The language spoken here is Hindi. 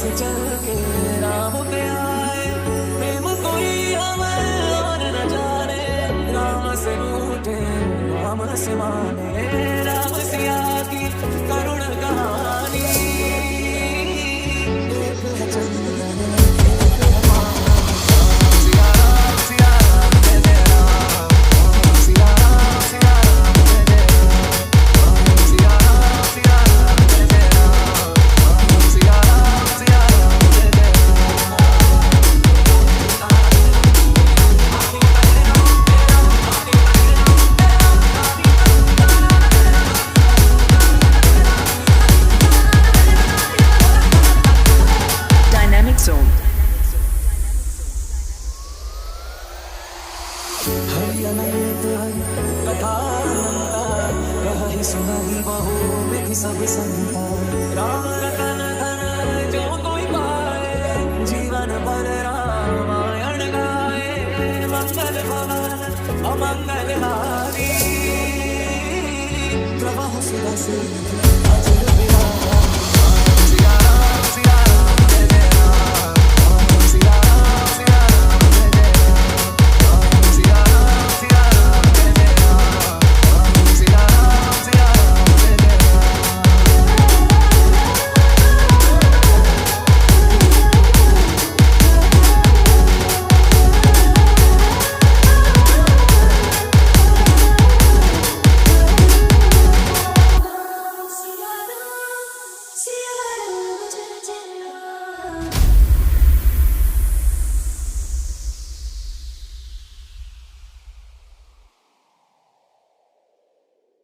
से चल के राम पे आए, प्रेम कोई हमें और न जाने, राम से रूठे राम से माने, राम सिया की करुण कहानी। एक है चंदन एक है पान, सिया राम जय जय राम, सिया राम जय जय राम, सिया राम जय जय राम, सिया राम जय जय Dynamic Zone. कथा कही सुनाई बहु विधि सब संता, राम रतन धन जो कोई पाए, जीवन भर रामायण गाए, मंगल भवन अमंगल हारी, प्रवाह सुधा से अचल